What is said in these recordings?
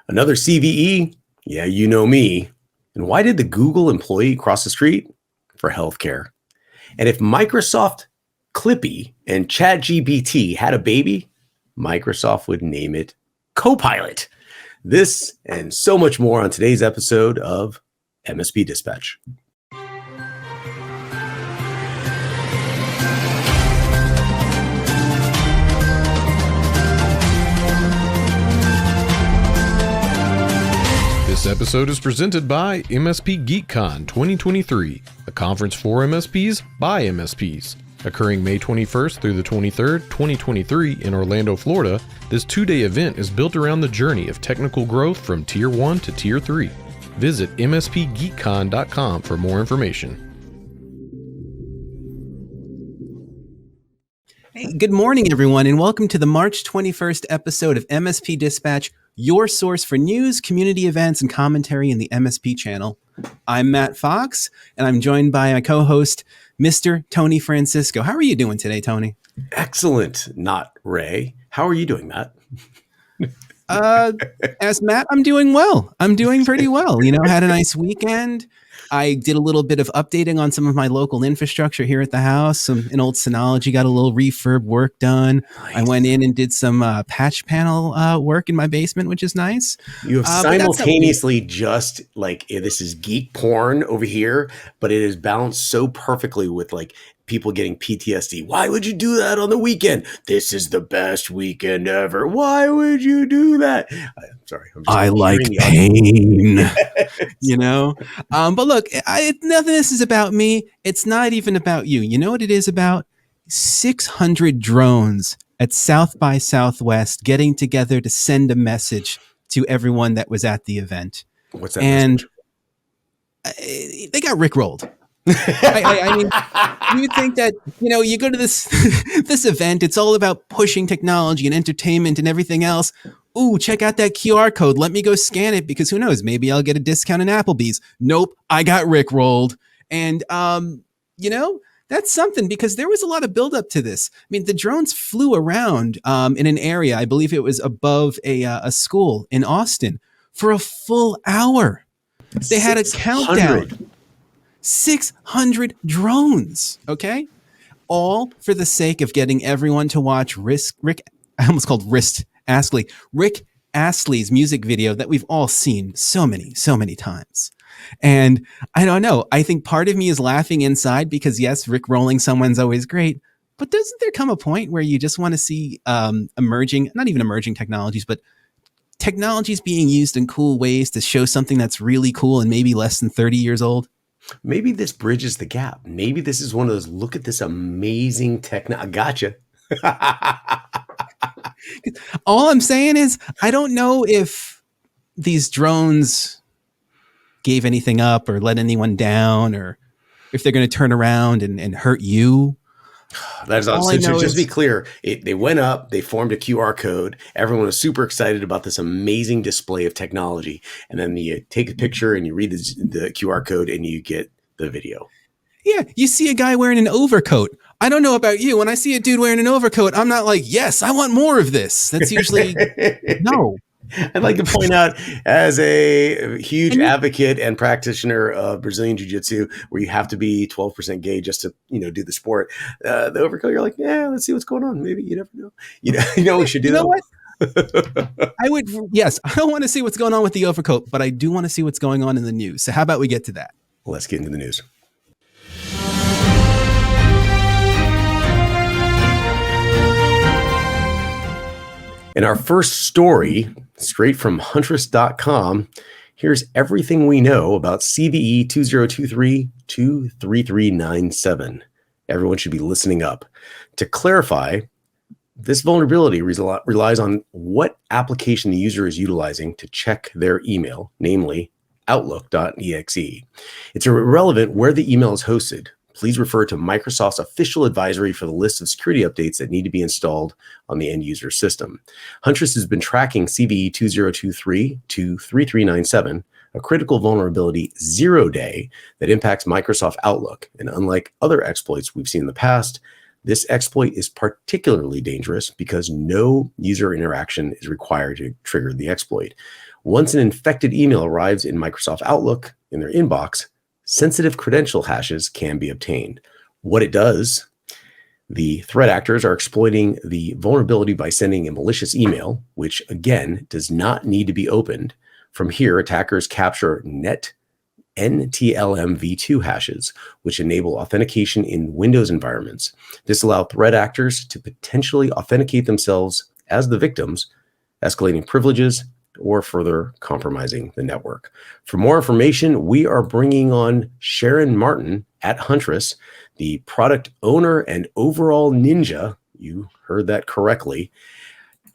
Another CVE? Yeah, you know me. And why did the Google employee cross the street? For healthcare. And if Microsoft Clippy and ChatGPT had a baby, Microsoft would name it Copilot. This and so much more on today's episode of MSP Dispatch. This episode is presented by MSP GeekCon 2023, a conference for MSPs by MSPs. Occurring May 21st through the 23rd, 2023 in Orlando, Florida, this two-day event is built around the journey of technical growth from Tier 1 to Tier 3. Visit mspgeekcon.com for more information. Hey, good morning, everyone, and welcome to the March 21st episode of MSP Dispatch, your source for news, community events, and commentary in the MSP channel. I'm Matt Fox, and I'm joined by my co-host, Mr. Tony Francisco. How are you doing today, Tony? Excellent, not Ray. How are you doing, Matt? As Matt, I'm doing well. I'm doing pretty well. You know, had a nice weekend. I did a little bit of updating on some of my local infrastructure here at the house. An old Synology got a little refurb work done. Nice. I went in and did some patch panel work in my basement, which is nice. You have simultaneously just like, this is geek porn over here, but it is balanced so perfectly with like people getting PTSD. Why would you do that on the weekend? This is the best weekend ever. Why would you do that? I'm sorry. I like pain, you know? But look, nothing of this is about me. It's not even about you. You know what it is about? 600 drones at South by Southwest getting together to send a message to everyone that was at the event. What's that and message? They got rickrolled. I mean, you think that, you know, you go to this this event, it's all about pushing technology and entertainment and everything else. Ooh, check out that QR code. Let me go scan it because who knows, maybe I'll get a discount in Applebee's. Nope, I got rickrolled. And, you know, that's something because there was a lot of buildup to this. I mean, the drones flew around in an area, I believe it was above a school in Austin for a full hour. They had a countdown. 600 drones, okay? All for the sake of getting everyone to watch Rick Astley's music video that we've all seen so many times. And I don't know, I think part of me is laughing inside because yes, Rick rolling someone's always great, but doesn't there come a point where you just want to see not even emerging technologies, but technologies being used in cool ways to show something that's really cool and maybe less than 30 years old? Maybe this bridges the gap. Maybe this is one of those, look at this amazing technology. Gotcha. All I'm saying is, I don't know if these drones gave anything up or let anyone down or if they're going to turn around and hurt you. That's all. So just to be clear, they went up, they formed a QR code. Everyone was super excited about this amazing display of technology. And then you take a picture and you read the QR code and you get the video. Yeah, you see a guy wearing an overcoat. I don't know about you. When I see a dude wearing an overcoat, I'm not like, yes, I want more of this. That's usually no. I'd like to point out, as a huge advocate and practitioner of Brazilian Jiu-Jitsu, where you have to be 12% gay just to, do the sport, the overcoat, you're like, yeah, let's see what's going on. Maybe you never know. You know, we should do that. What? I don't want to see what's going on with the overcoat, but I do want to see what's going on in the news. So how about we get to that? Let's get into the news. In our first story, straight from Huntress.com, here's everything we know about CVE-2023-23397. Everyone should be listening up. To clarify, this vulnerability relies on what application the user is utilizing to check their email, namely Outlook.exe. It's irrelevant where the email is hosted. Please refer to Microsoft's official advisory for the list of security updates that need to be installed on the end user system. Huntress has been tracking CVE-2023-23397, a critical vulnerability 0-day that impacts Microsoft Outlook. And unlike other exploits we've seen in the past, this exploit is particularly dangerous because no user interaction is required to trigger the exploit. Once an infected email arrives in Microsoft Outlook in their inbox, sensitive credential hashes can be obtained. What it does, the threat actors are exploiting the vulnerability by sending a malicious email, which again does not need to be opened. From here, attackers capture NTLM v2 hashes, which enable authentication in Windows environments. This allows threat actors to potentially authenticate themselves as the victims, escalating privileges or further compromising the network. For more information, we are bringing on Sharon Martin at Huntress, the product owner and overall ninja. You heard that correctly.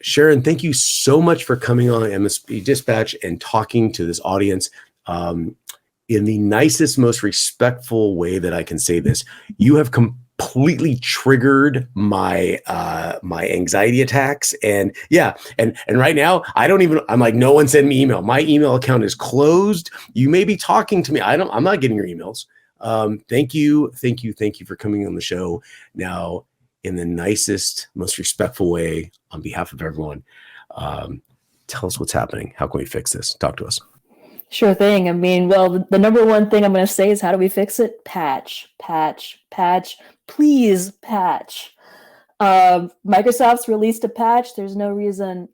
Sharon, thank you so much for coming on MSP Dispatch and talking to this audience. In the nicest, most respectful way that I can say this, you have completely triggered my my anxiety attacks. And yeah, and right now I'm like, no one send me email. My email account is closed. You may be talking to me. I'm not getting your emails. Thank you for coming on the show. Now, in the nicest, most respectful way, on behalf of everyone, tell us what's happening. How can we fix this? Talk to us. Sure thing. I mean, well, the number one thing I'm going to say is, how do we fix it? Patch, please patch. Microsoft's released a patch. There's no reason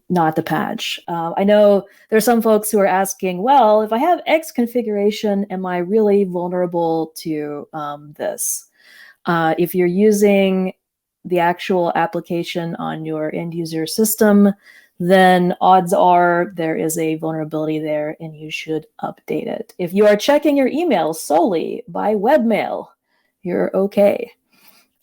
not to patch. I know there are some folks who are asking, well, if I have X configuration, am I really vulnerable to this? If you're using the actual application on your end user system, then odds are there is a vulnerability there and you should update it. If you are checking your email solely by webmail, you're okay.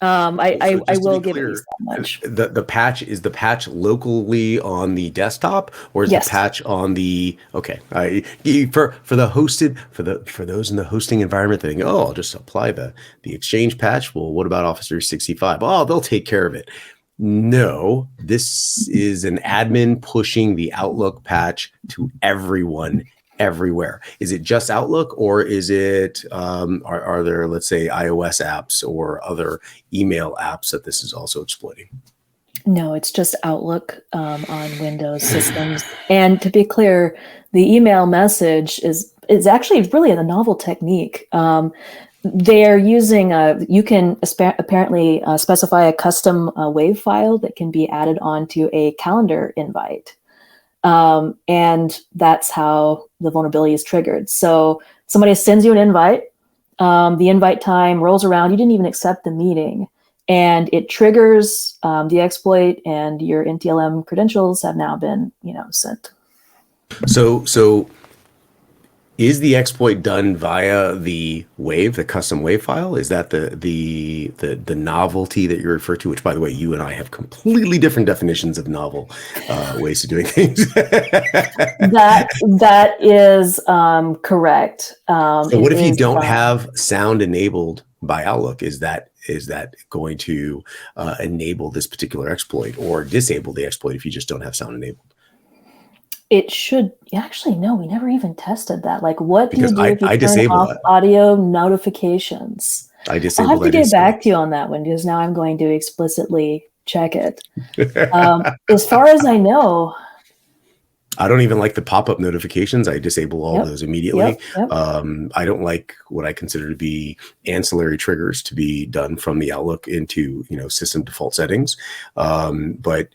I will give it that much. The patch, is the patch locally on the desktop, or is Yes. the patch on the for the hosted for those in the hosting environment, they think, oh, I'll just apply the Exchange patch. Well, what about Office 365? Oh, they'll take care of it. No, this is an admin pushing the Outlook patch to everyone everywhere. Is it just Outlook, or is it are there, let's say, iOS apps or other email apps that this is also exploiting? No, it's just Outlook on Windows systems. And to be clear, the email message is actually really a novel technique. They're using you can apparently specify a custom WAV file that can be added onto a calendar invite. And that's how the vulnerability is triggered. So somebody sends you an invite, the invite time rolls around, you didn't even accept the meeting, and it triggers the exploit, and your NTLM credentials have now been, sent. So is the exploit done via the WAV, the custom WAV file? Is that the novelty that you refer to? Which, by the way, you and I have completely different definitions of novel ways of doing things. That is correct. So what if you don't have sound enabled by Outlook? Is that going to enable this particular exploit, or disable the exploit if you just don't have sound enabled? It should actually, no, we never even tested that. Like, what do you do if you I turn disable off that. Audio notifications? I disable I'll have to that get back to you on that one, because now I'm going to explicitly check it. As far as I know, I don't even like the pop-up notifications. I disable all those immediately. Yep. I don't like what I consider to be ancillary triggers to be done from the Outlook into system default settings. But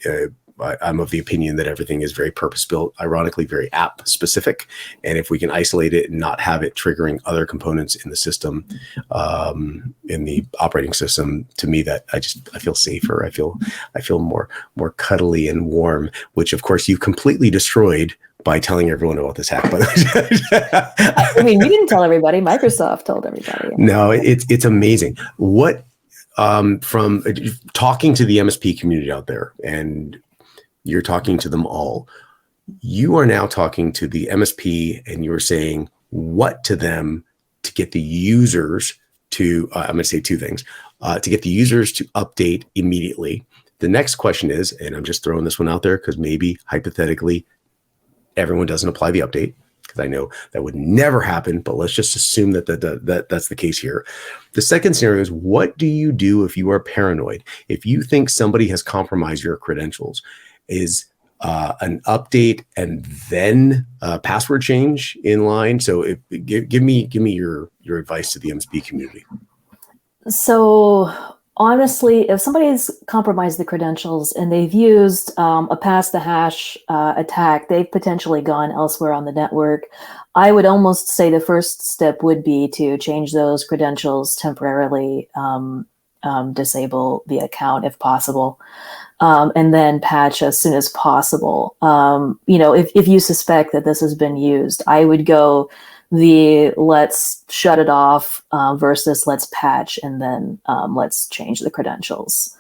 I'm of the opinion that everything is very purpose-built, ironically very app-specific. And if we can isolate it and not have it triggering other components in the system, in the operating system, to me, that I feel safer. I feel more cuddly and warm, which of course you completely destroyed by telling everyone about this hack. I mean, you didn't tell everybody. Microsoft told everybody. No, it's amazing. What from talking to the MSP community out there, and you're talking to them all, you are now talking to the MSP, and you're saying what to them to get the users to, I'm going to say two things, to get the users to update immediately. The next question is, and I'm just throwing this one out there because maybe hypothetically everyone doesn't apply the update, because I know that would never happen, but let's just assume that that's the case here. The second scenario is, what do you do if you are paranoid? If you think somebody has compromised your credentials, is an update and then password change in line? So give me your advice to the MSP community. So honestly, if somebody's compromised the credentials and they've used a pass the hash attack, they've potentially gone elsewhere on the network. I would almost say the first step would be to change those credentials temporarily, disable the account if possible, and then patch as soon as possible. If you suspect that this has been used, I would go the let's shut it off versus let's patch and then let's change the credentials.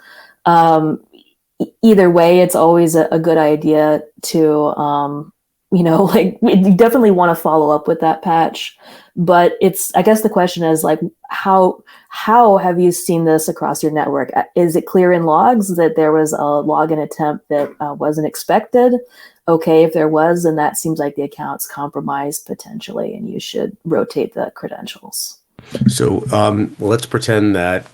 Either way, it's always a good idea to, you definitely want to follow up with that patch. But I guess the question is like, how have you seen this across your network? Is it clear in logs that there was a login attempt that wasn't expected? Okay, if there was, then that seems like the account's compromised potentially, and you should rotate the credentials. So let's pretend that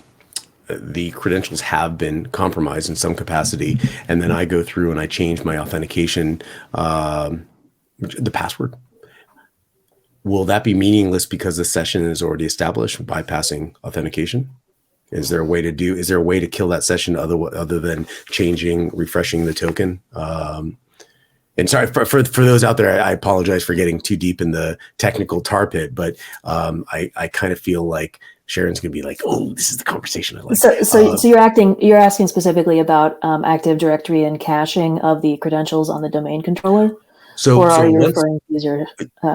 the credentials have been compromised in some capacity, and then I go through and I change my authentication, the password. Will that be meaningless because the session is already established, bypassing authentication? Is there a way to kill that session other than refreshing the token? And sorry for those out there, I apologize for getting too deep in the technical tar pit, but I kind of feel like Sharon's gonna be like, "Oh, this is the conversation I like." So you're asking specifically about Active Directory and caching of the credentials on the domain controller, or are you referring to user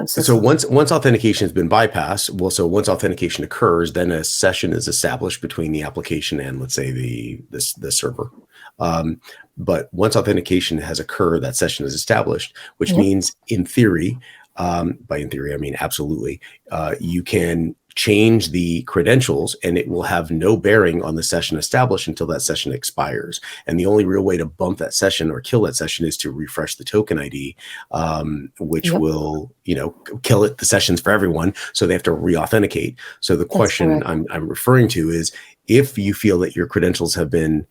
system? So once authentication has been bypassed, so once authentication occurs, then a session is established between the application and, let's say, the server. But once authentication has occurred, that session is established, which means in theory, by in theory, I mean absolutely, you can change the credentials and it will have no bearing on the session established until that session expires. And the only real way to bump that session or kill that session is to refresh the token ID, which will, kill it, the sessions for everyone. So they have to re-authenticate. So the question I'm referring to is, if you feel that your credentials have been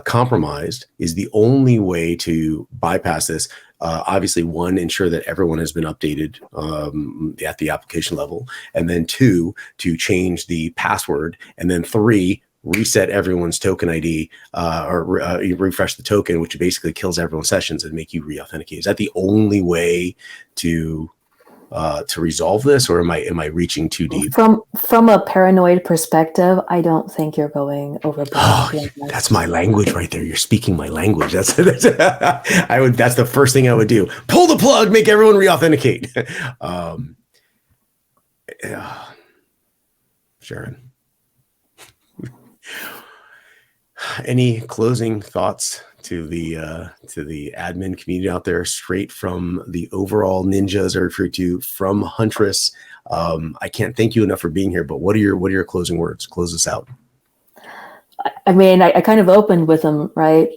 compromised, is the only way to bypass this. Obviously, one, ensure that everyone has been updated at the application level, and then two, to change the password, and then three, reset everyone's token ID or refresh the token, which basically kills everyone's sessions and make you re-authenticate. Is that the only way to resolve this, or am I reaching too deep? From a paranoid perspective, I don't think you're going overboard. Oh, that's my language right there. You're speaking my language. That's the first thing I would do. Pull the plug, make everyone re-authenticate. Sharon, any closing thoughts to the admin community out there, straight from the overall ninjas are referred to from Huntress? I can't thank you enough for being here, but what are your closing words? Close us out. I mean, I kind of opened with them, right?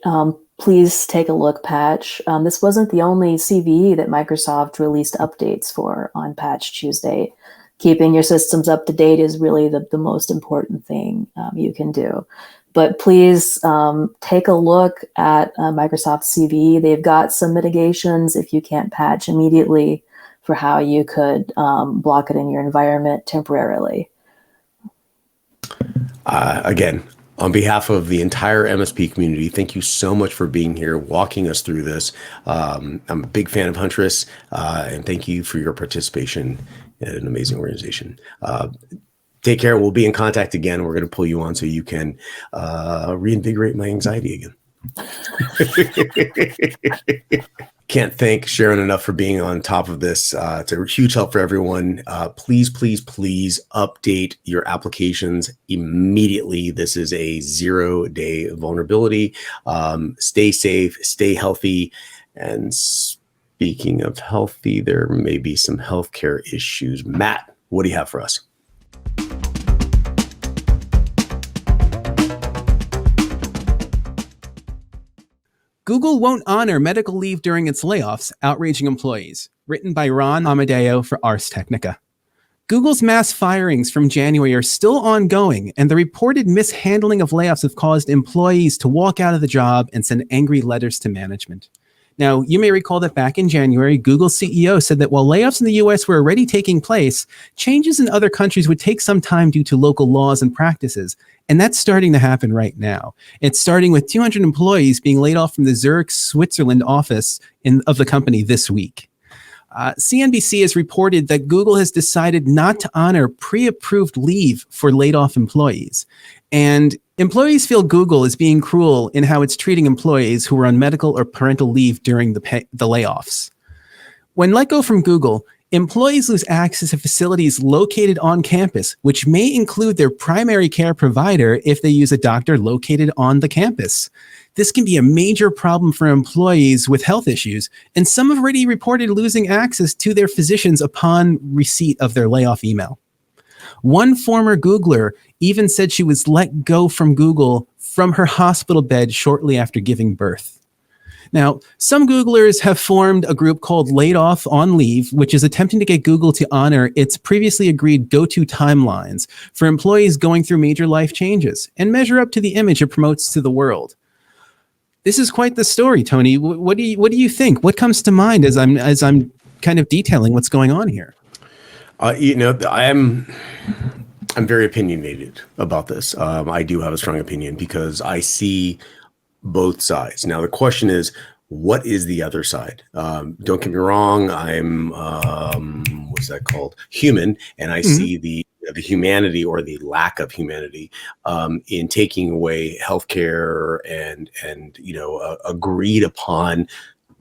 Please take a look, patch. This wasn't the only CVE that Microsoft released updates for on Patch Tuesday. Keeping your systems up to date is really the most important thing you can do. But please take a look at Microsoft CVE. They've got some mitigations if you can't patch immediately for how you could block it in your environment temporarily. Again, on behalf of the entire MSP community, thank you so much for being here, walking us through this. I'm a big fan of Huntress, and thank you for your participation in an amazing organization. Take care. We'll be in contact again. We're going to pull you on so you can reinvigorate my anxiety again. Can't thank Sharon enough for being on top of this. It's a huge help for everyone. Please update your applications immediately. This is a 0-day vulnerability. Stay safe, stay healthy. And speaking of healthy, there may be some healthcare issues. Matt, what do you have for us? Google won't honor medical leave during its layoffs, outraging employees. Written by Ron Amadeo for Ars Technica. Google's mass firings from January are still ongoing, and the reported mishandling of layoffs have caused employees to walk out of the job and send angry letters to management. Now, you may recall that back in January, Google's CEO said that while layoffs in the US were already taking place, changes in other countries would take some time due to local laws and practices. And that's starting to happen right now. It's starting with 200 employees being laid off from the Zurich, Switzerland office of the company this week. CNBC has reported that Google has decided not to honor pre-approved leave for laid-off employees. And employees feel Google is being cruel in how it's treating employees who are on medical or parental leave during the layoffs. When let go from Google, employees lose access to facilities located on campus, which may include their primary care provider if they use a doctor located on the campus. This can be a major problem for employees with health issues, and some have already reported losing access to their physicians upon receipt of their layoff email. One former Googler even said she was let go from Google from her hospital bed shortly after giving birth. Now, some Googlers have formed a group called Laid Off on Leave, which is attempting to get Google to honor its previously agreed go-to timelines for employees going through major life changes and measure up to the image it promotes to the world. This is quite the story, Tony. What do you think? What comes to mind as I'm kind of detailing what's going on here? I'm very opinionated about this. I do have a strong opinion because I see both sides. Now, the question is, what is the other side? Don't get me wrong. I'm, what's that called? Human. And I see the humanity or the lack of humanity in taking away healthcare and agreed upon,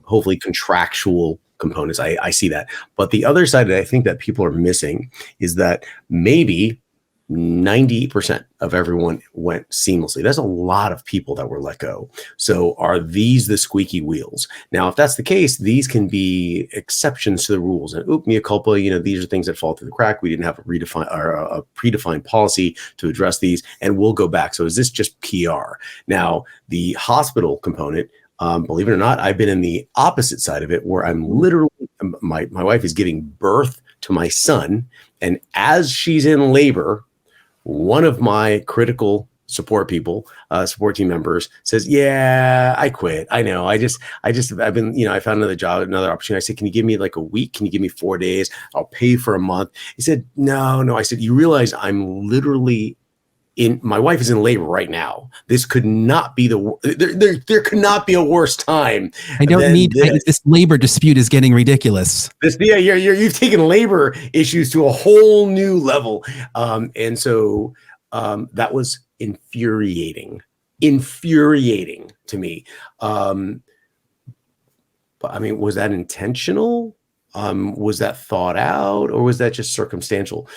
hopefully contractual components. I see that. But the other side that I think that people are missing is that maybe 98% of everyone went seamlessly. That's a lot of people that were let go. So are these the squeaky wheels? Now, if that's the case, these can be exceptions to the rules. And mea culpa, these are things that fall through the crack. We didn't have a predefined policy to address these, and we'll go back. So is this just PR? Now, the hospital component, believe it or not, I've been in the opposite side of it where I'm literally, my wife is giving birth to my son. And as she's in labor, one of my critical support people, support team members says, yeah, I quit. I know. I've been, I found another job, another opportunity. I said, can you give me like a week? Can you give me 4 days? I'll pay for a month. He said, no. I said, you realize I'm literally my wife is in labor right now. This could not be there could not be a worse time. This labor dispute is getting ridiculous. You've taken labor issues to a whole new level. And so that was infuriating to me. But I mean, was that intentional? Was that thought out, or was that just circumstantial?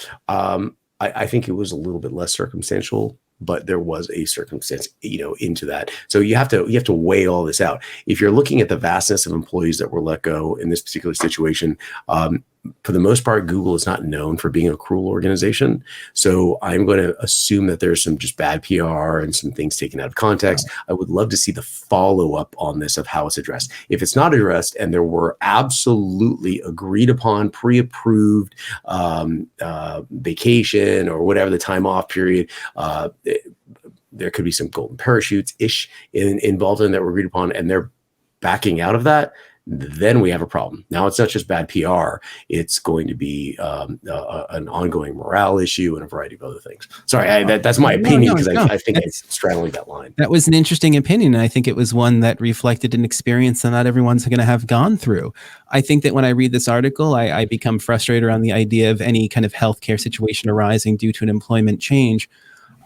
I think it was a little bit less circumstantial, but there was a circumstance, into that. So you have to weigh all this out. If you're looking at the vastness of employees that were let go in this particular situation, for the most part, Google is not known for being a cruel organization. So I'm going to assume that there's some just bad PR and some things taken out of context. I would love to see the follow-up on this of how it's addressed. If it's not addressed and there were absolutely agreed upon, pre-approved vacation or whatever the time off period, there could be some golden parachutes-ish involved in that were agreed upon, and they're backing out of that, then we have a problem. Now, it's not just bad PR. It's going to be an ongoing morale issue and a variety of other things. Sorry, that's my opinion because I think it's straddling that line. That was an interesting opinion, and I think it was one that reflected an experience that not everyone's going to have gone through. I think that when I read this article, I become frustrated around the idea of any kind of healthcare situation arising due to an employment change.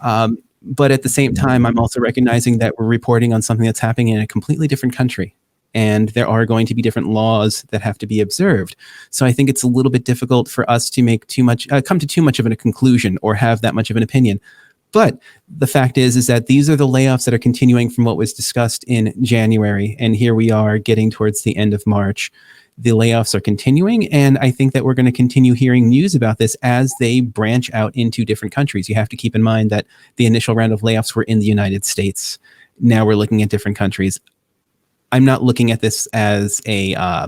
But at the same time, I'm also recognizing that we're reporting on something that's happening in a completely different country. And there are going to be different laws that have to be observed. So I think it's a little bit difficult for us to make come to too much of a conclusion or have that much of an opinion. But the fact is that these are the layoffs that are continuing from what was discussed in January. And here we are getting towards the end of March. The layoffs are continuing. And I think that we're going to continue hearing news about this as they branch out into different countries. You have to keep in mind that the initial round of layoffs were in the United States. Now we're looking at different countries. I'm not looking at this as a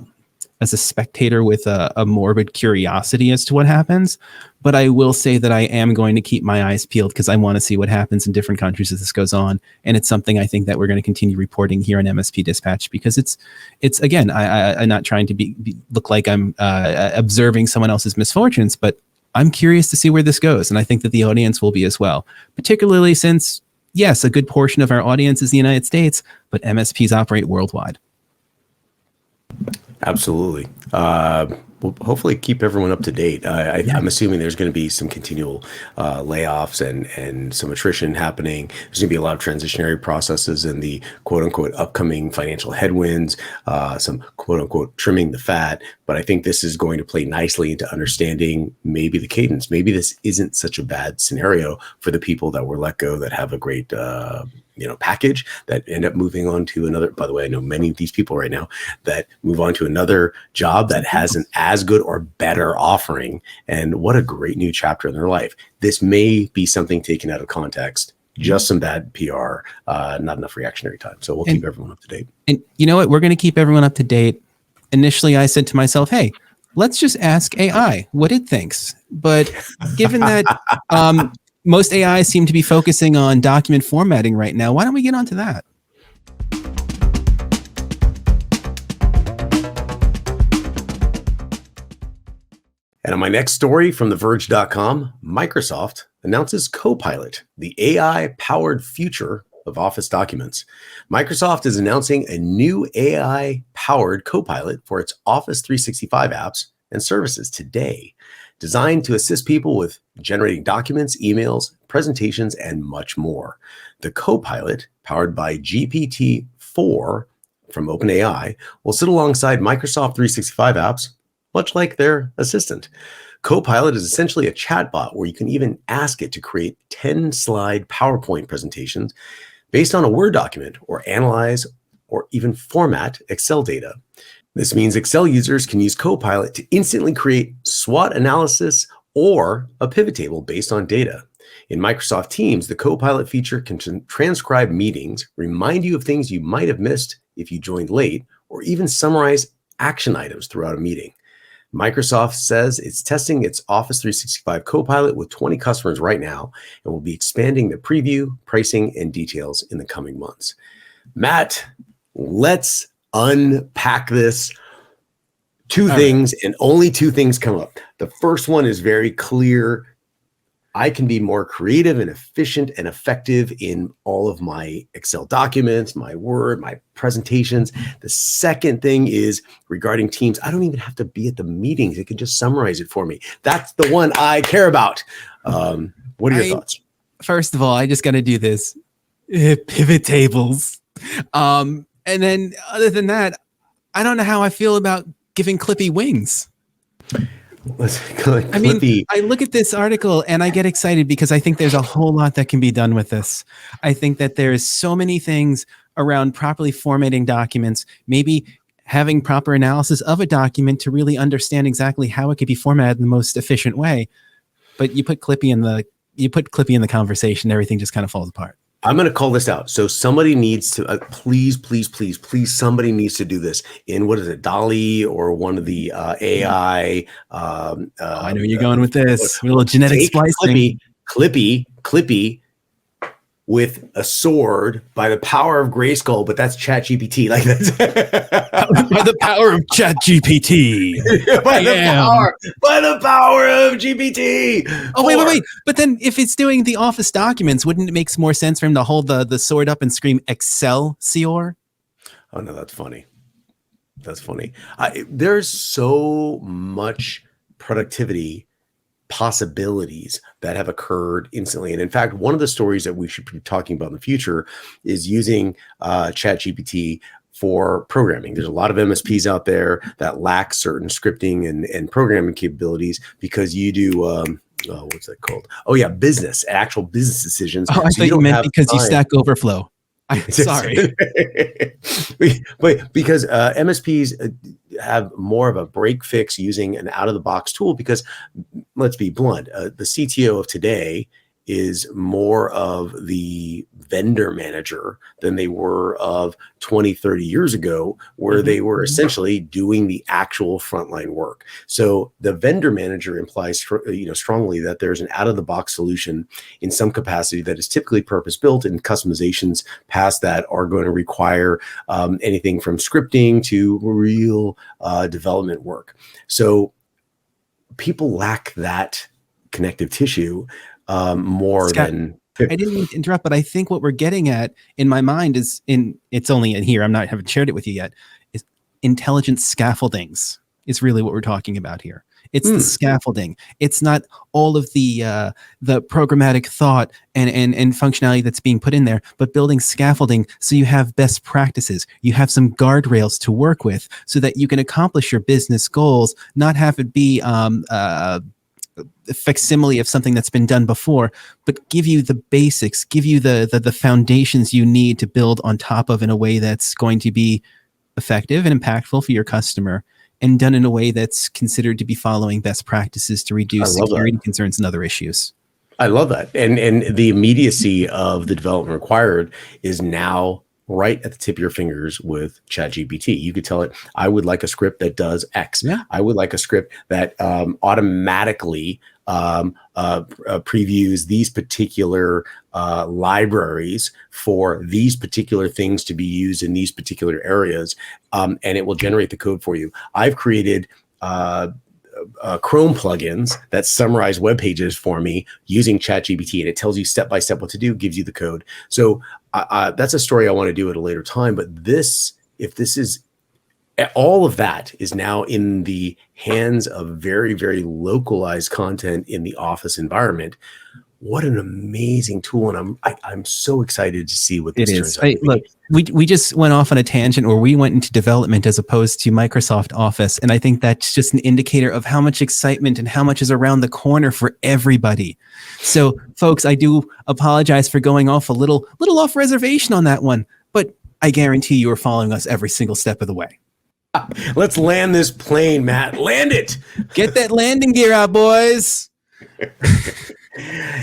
as a spectator with a morbid curiosity as to what happens. But I will say that I am going to keep my eyes peeled because I want to see what happens in different countries as this goes on. And it's something I think that we're going to continue reporting here in MSP Dispatch, because it's again, I'm not trying to look like I'm observing someone else's misfortunes, but I'm curious to see where this goes. And I think that the audience will be as well, particularly since, yes, a good portion of our audience is the United States, but MSPs operate worldwide. Absolutely. We'll hopefully keep everyone up to date. I'm assuming there's going to be some continual layoffs and some attrition happening. There's going to be a lot of transitionary processes and the quote unquote upcoming financial headwinds, some quote unquote trimming the fat. But I think this is going to play nicely into understanding maybe the cadence. Maybe this isn't such a bad scenario for the people that were let go that have a great package that end up moving on to another. By the way, I know many of these people right now that move on to another job that has an as good or better offering. And what a great new chapter in their life. This may be something taken out of context, just some bad PR, not enough reactionary time. So we'll keep everyone up to date. And you know what? We're going to keep everyone up to date. Initially, I said to myself, hey, let's just ask AI what it thinks. But given that most AI seem to be focusing on document formatting right now, why don't we get onto that? And on my next story from TheVerge.com, Microsoft announces Copilot, the AI-powered future of Office documents. Microsoft is announcing a new AI-powered Copilot for its Office 365 apps and services today, designed to assist people with generating documents, emails, presentations, and much more. The Copilot, powered by GPT-4 from OpenAI, will sit alongside Microsoft 365 apps, much like their assistant. Copilot is essentially a chatbot where you can even ask it to create 10-slide PowerPoint presentations based on a Word document, or analyze or even format Excel data. This means Excel users can use Copilot to instantly create SWOT analysis or a pivot table based on data. In Microsoft Teams, the Copilot feature can transcribe meetings, remind you of things you might have missed if you joined late, or even summarize action items throughout a meeting. Microsoft says it's testing its Office 365 Copilot with 20 customers right now and will be expanding the preview, pricing, and details in the coming months. Matt, let's unpack this. Two things, and only two things come up. The first one is very clear. I can be more creative and efficient and effective in all of my Excel documents, my Word, my presentations. The second thing is regarding Teams. I don't even have to be at the meetings. It can just summarize it for me. That's the one I care about. What are your thoughts? First of all, I just got to do this. Pivot tables. And then other than that, I don't know how I feel about giving Clippy wings. I mean, I look at this article and I get excited because I think there's a whole lot that can be done with this. I think that there's so many things around properly formatting documents, maybe having proper analysis of a document to really understand exactly how it could be formatted in the most efficient way. But you put Clippy in the conversation, everything just kind of falls apart. I'm going to call this out. So somebody needs to, please, somebody needs to do this in, what is it, DALL-E or one of the AI. I know where you're going with this. A little genetic splicing. Clippy with a sword by the power of Grayskull, but that's ChatGPT. Like that's by the power of ChatGPT. by the power of GPT. Oh, wait. But then if it's doing the Office documents, wouldn't it make more sense for him to hold the sword up and scream Excelsior? Oh, no, that's funny. That's funny. There's so much productivity possibilities that have occurred instantly. And in fact, one of the stories that we should be talking about in the future is using ChatGPT for programming. There's a lot of MSPs out there that lack certain scripting and programming capabilities because you do, what's that called? Oh yeah, actual business decisions. Oh, I thought you meant because you Stack Overflow. Sorry. but because MSPs have more of a break fix using an out-of-the-box tool because, let's be blunt, the CTO of today is more of the vendor manager than they were of 20, 30 years ago, where they were essentially doing the actual frontline work. So the vendor manager implies, strongly that there's an out-of-the-box solution in some capacity that is typically purpose-built, and customizations past that are going to require anything from scripting to real development work. So people lack that connective tissue more Scott, than. I didn't mean to interrupt, but I think what we're getting at in my mind is it's only in here. Haven't shared it with you yet. Is intelligent scaffoldings is really what we're talking about here. It's the scaffolding. It's not all of the programmatic thought and functionality that's being put in there, but building scaffolding so you have best practices. You have some guardrails to work with so that you can accomplish your business goals, not have it be a facsimile of something that's been done before, but give you the basics, give you the foundations you need to build on top of in a way that's going to be effective and impactful for your customer, and done in a way that's considered to be following best practices to reduce security concerns and other issues. I love that. And the immediacy of the development required is now right at the tip of your fingers with ChatGPT. You could tell it, I would like a script that does X. Yeah. I would like a script that automatically previews these particular libraries for these particular things to be used in these particular areas, and it will generate the code for you. I've created Chrome plugins that summarize web pages for me using ChatGPT, and it tells you step by step what to do, gives you the code. So that's a story I want to do at a later time. But all of that is now in the hands of very, very localized content in the office environment. What an amazing tool. And I'm so excited to see what this turns out. Look, we just went off on a tangent where we went into development as opposed to Microsoft Office. And I think that's just an indicator of how much excitement and how much is around the corner for everybody. So folks, I do apologize for going off a little off reservation on that one, but I guarantee you are following us every single step of the way. Let's land this plane, Matt. Land it. Get that landing gear out, boys.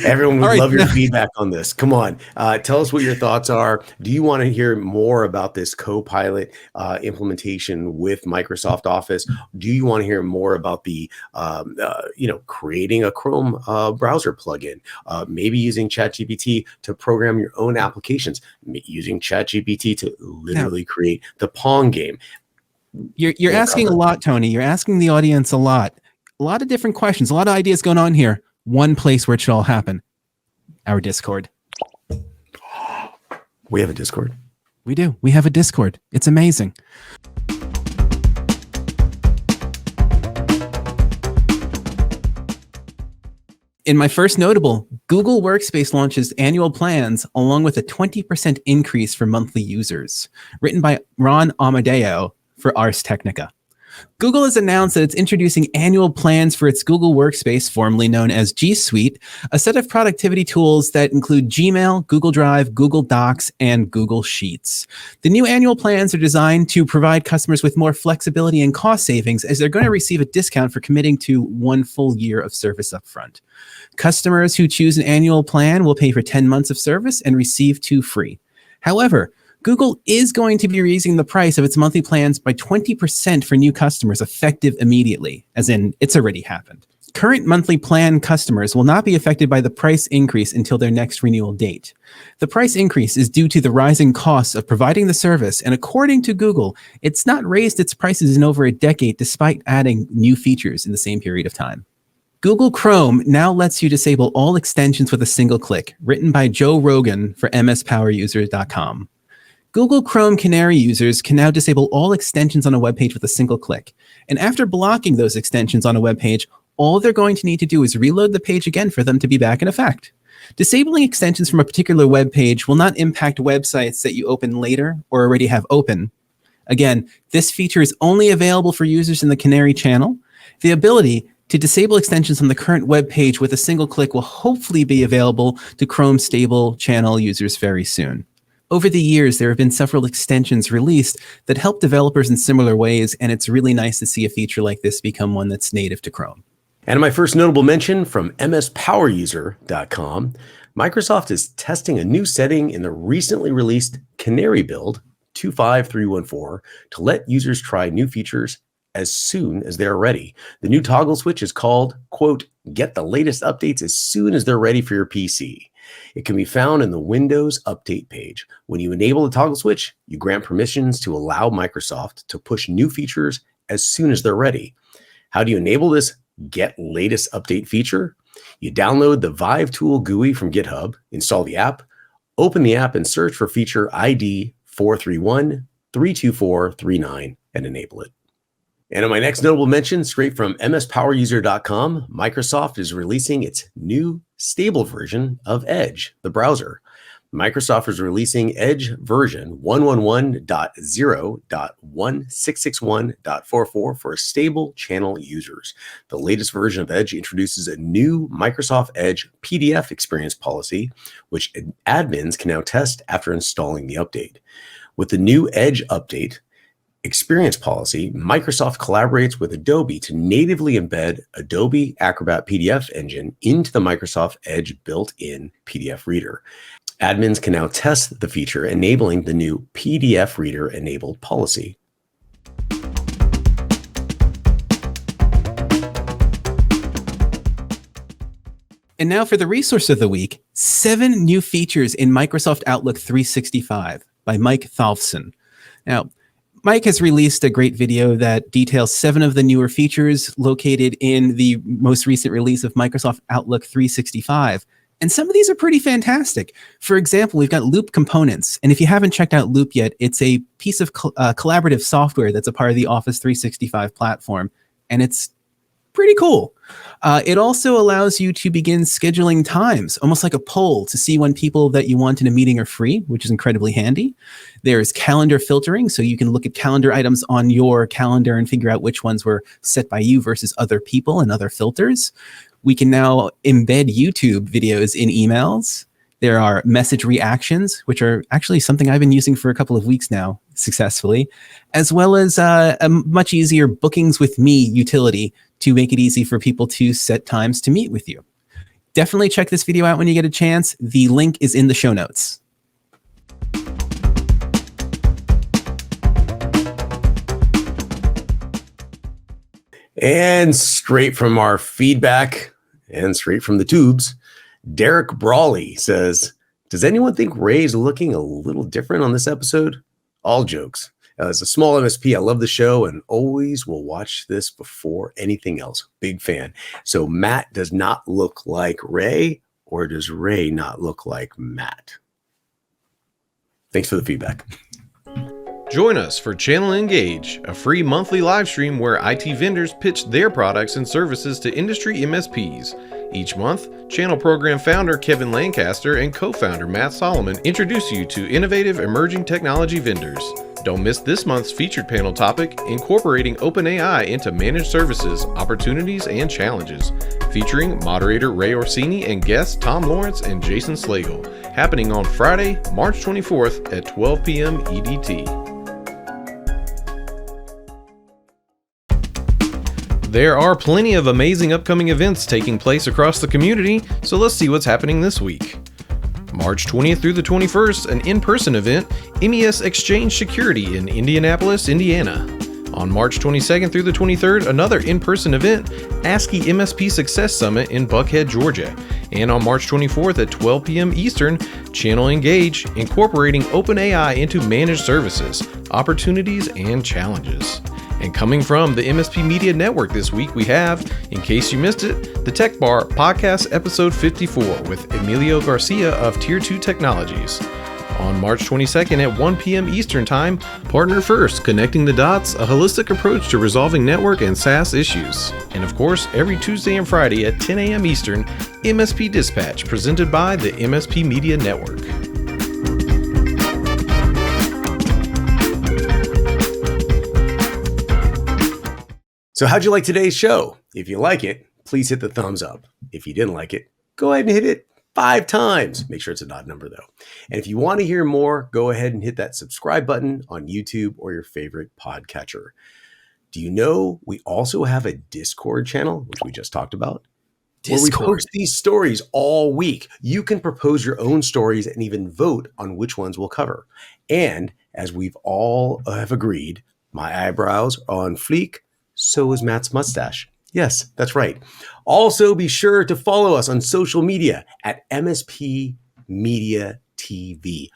Everyone would love your feedback on this. Come on. Tell us what your thoughts are. Do you want to hear more about this Copilot implementation with Microsoft Office? Do you want to hear more about the, creating a Chrome browser plugin, maybe using ChatGPT to program your own applications, using ChatGPT to literally create the Pong game? You're asking a lot, Tony. You're asking the audience a lot of different questions, a lot of ideas going on here. One place where it should all happen, our Discord. We have a Discord. We do. We have a Discord. It's amazing. In my first notable, Google Workspace launches annual plans along with a 20% increase for monthly users. Written by Ron Amadeo for Ars Technica. Google has announced that it's introducing annual plans for its Google Workspace, formerly known as G Suite, a set of productivity tools that include Gmail, Google Drive, Google Docs, and Google Sheets. The new annual plans are designed to provide customers with more flexibility and cost savings, as they're going to receive a discount for committing to 1 full year of service upfront. Customers who choose an annual plan will pay for 10 months of service and receive 2 free. However, Google is going to be raising the price of its monthly plans by 20% for new customers effective immediately, as in it's already happened. Current monthly plan customers will not be affected by the price increase until their next renewal date. The price increase is due to the rising costs of providing the service, and according to Google, it's not raised its prices in over a decade despite adding new features in the same period of time. Google Chrome now lets you disable all extensions with a single click, written by Joe Rogan for mspowerusers.com. Google Chrome Canary users can now disable all extensions on a web page with a single click. And after blocking those extensions on a web page, all they're going to need to do is reload the page again for them to be back in effect. Disabling extensions from a particular web page will not impact websites that you open later or already have open. Again, this feature is only available for users in the Canary channel. The ability to disable extensions on the current web page with a single click will hopefully be available to Chrome stable channel users very soon. Over the years, there have been several extensions released that help developers in similar ways, and it's really nice to see a feature like this become one that's native to Chrome. And my first notable mention from mspoweruser.com, Microsoft is testing a new setting in the recently released Canary build 25314 to let users try new features as soon as they're ready. The new toggle switch is called, quote, get the latest updates as soon as they're ready for your PC. It can be found in the Windows Update page. When you enable the toggle switch, you grant permissions to allow Microsoft to push new features as soon as they're ready. How do you enable this Get Latest Update feature? You download the Vive Tool GUI from GitHub, install the app, open the app and search for feature ID 431-32439 and enable it. And in my next notable mention, straight from mspoweruser.com, Microsoft is releasing its new stable version of Edge, the browser. Microsoft is releasing Edge version 111.0.1661.44 for stable channel users. The latest version of Edge introduces a new Microsoft Edge PDF experience policy, which admins can now test after installing the update. With the new Edge update experience policy, Microsoft collaborates with Adobe to natively embed Adobe Acrobat PDF engine into the Microsoft Edge built-in PDF reader. Admins can now test the feature, enabling the new PDF reader enabled policy. And now for the resource of the week, 7 new features in Microsoft Outlook 365 by Mike Tholfsen. Now, Mike has released a great video that details 7 of the newer features located in the most recent release of Microsoft Outlook 365. And some of these are pretty fantastic. For example, we've got Loop Components. And if you haven't checked out Loop yet, it's a piece of collaborative software that's a part of the Office 365 platform. And it's pretty cool. It also allows you to begin scheduling times, almost like a poll, to see when people that you want in a meeting are free, which is incredibly handy. There's calendar filtering, so you can look at calendar items on your calendar and figure out which ones were set by you versus other people and other filters. We can now embed YouTube videos in emails. There are message reactions, which are actually something I've been using for a couple of weeks now successfully, as well as a much easier Bookings with Me utility to make it easy for people to set times to meet with you. Definitely check this video out when you get a chance. The link is in the show notes. And straight from our feedback and straight from the tubes, Derek Brawley says, does anyone think Ray's looking a little different on this episode? All jokes. As a small MSP, I love the show and always will watch this before anything else. Big fan. So Matt does not look like Ray, or does Ray not look like Matt? Thanks for the feedback. Join us for Channel Engage, a free monthly live stream where IT vendors pitch their products and services to industry MSPs. Each month, channel program founder Kevin Lancaster and co-founder Matt Solomon introduce you to innovative emerging technology vendors. Don't miss this month's featured panel topic, Incorporating OpenAI into Managed Services, Opportunities and Challenges, featuring moderator Ray Orsini and guests Tom Lawrence and Jason Slagle, happening on Friday, March 24th at 12 p.m. EDT. There are plenty of amazing upcoming events taking place across the community, so let's see what's happening this week. March 20th through the 21st, an in-person event, MES Exchange Security in Indianapolis, Indiana. On March 22nd through the 23rd, another in-person event, ASCII MSP Success Summit in Buckhead, Georgia. And on March 24th at 12 p.m. Eastern, Channel Engage, Incorporating OpenAI into Managed Services, Opportunities and Challenges. And coming from the MSP Media Network this week, we have, in case you missed it, the Tech Bar Podcast Episode 54 with Emilio Garcia of Tier 2 Technologies. On March 22nd at 1 p.m. Eastern Time, Partner First, Connecting the Dots, a holistic approach to resolving network and SaaS issues. And of course, every Tuesday and Friday at 10 a.m. Eastern, MSP Dispatch, presented by the MSP Media Network. So how'd you like today's show? If you like it, please hit the thumbs up. If you didn't like it, go ahead and hit it 5 times. Make sure it's an odd number though. And if you want to hear more, go ahead and hit that subscribe button on YouTube or your favorite podcatcher. Do you know we also have a Discord channel, which we just talked about? Where we Discord. post these stories all week. You can propose your own stories and even vote on which ones we'll cover. And as we've all have agreed, my eyebrows are on fleek, so is Matt's mustache. Yes, that's right. Also, be sure to follow us on social media at MSP Media TV.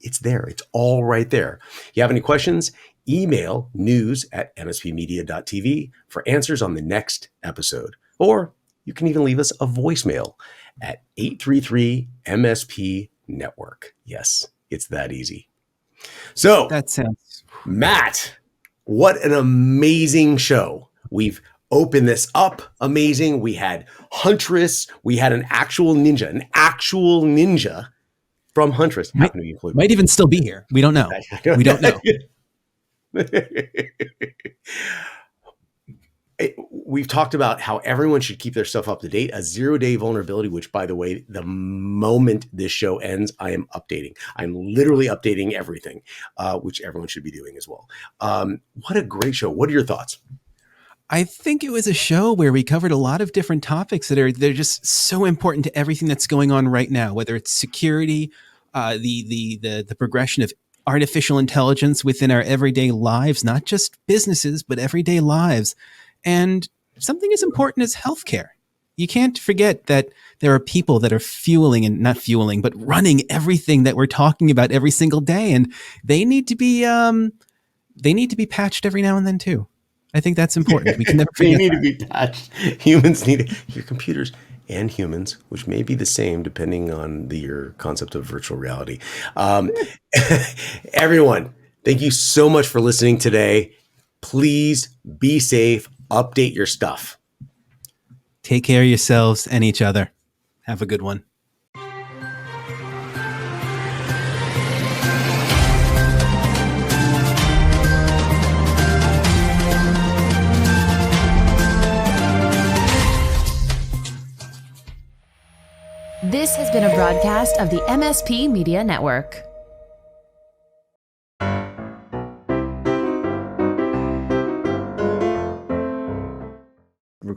It's there. It's all right there. You have any questions? Email news@mspmedia.tv for answers on the next episode. Or you can even leave us a voicemail at 833-MSP Network. Yes, it's that easy. So, That sounds. Matt, what an amazing show. We've opened this up. Amazing. We had Huntress. We had an actual ninja from Huntress. Might even still be here. We don't know. We don't know. We've talked about how everyone should keep their stuff up to date. A 0-day vulnerability, which, by the way, the moment this show ends, I am updating. I'm literally updating everything, which everyone should be doing as well. What a great show. What are your thoughts? I think it was a show where we covered a lot of different topics they're just so important to everything that's going on right now, whether it's security, the progression of artificial intelligence within our everyday lives, not just businesses, but everyday lives. And something as important as healthcare. You can't forget that there are people that are running everything that we're talking about every single day. And they need to be patched every now and then too. I think that's important. We can never forget They need to be patched. Humans need your computers and humans, which may be the same depending on your concept of virtual reality. Everyone, thank you so much for listening today. Please be safe. Update your stuff. Take care of yourselves and each other. Have a good one. This has been a broadcast of the MSP Media Network.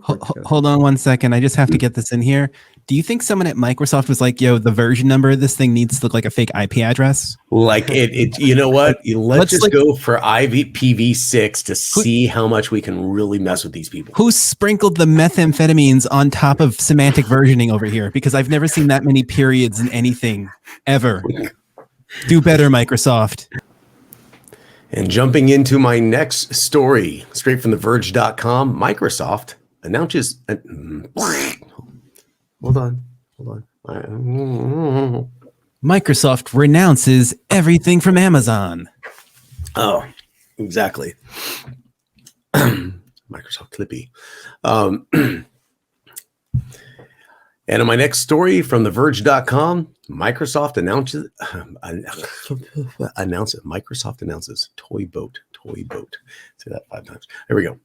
Hold on one second. I just have to get this in here. Do you think someone at Microsoft was like, yo, the version number of this thing needs to look like a fake IP address? Like it you know what? Let's just go for IPv6 to see how much we can really mess with these people. Who sprinkled the methamphetamines on top of semantic versioning over here? Because I've never seen that many periods in anything ever. Do better, Microsoft. And jumping into my next story, straight from theverge.com, Microsoft announces hold on. Microsoft renounces everything from Amazon. Oh, exactly. Microsoft Clippy. And in my next story from theverge.com, Microsoft announces toy boat. Say that 5 times. There we go.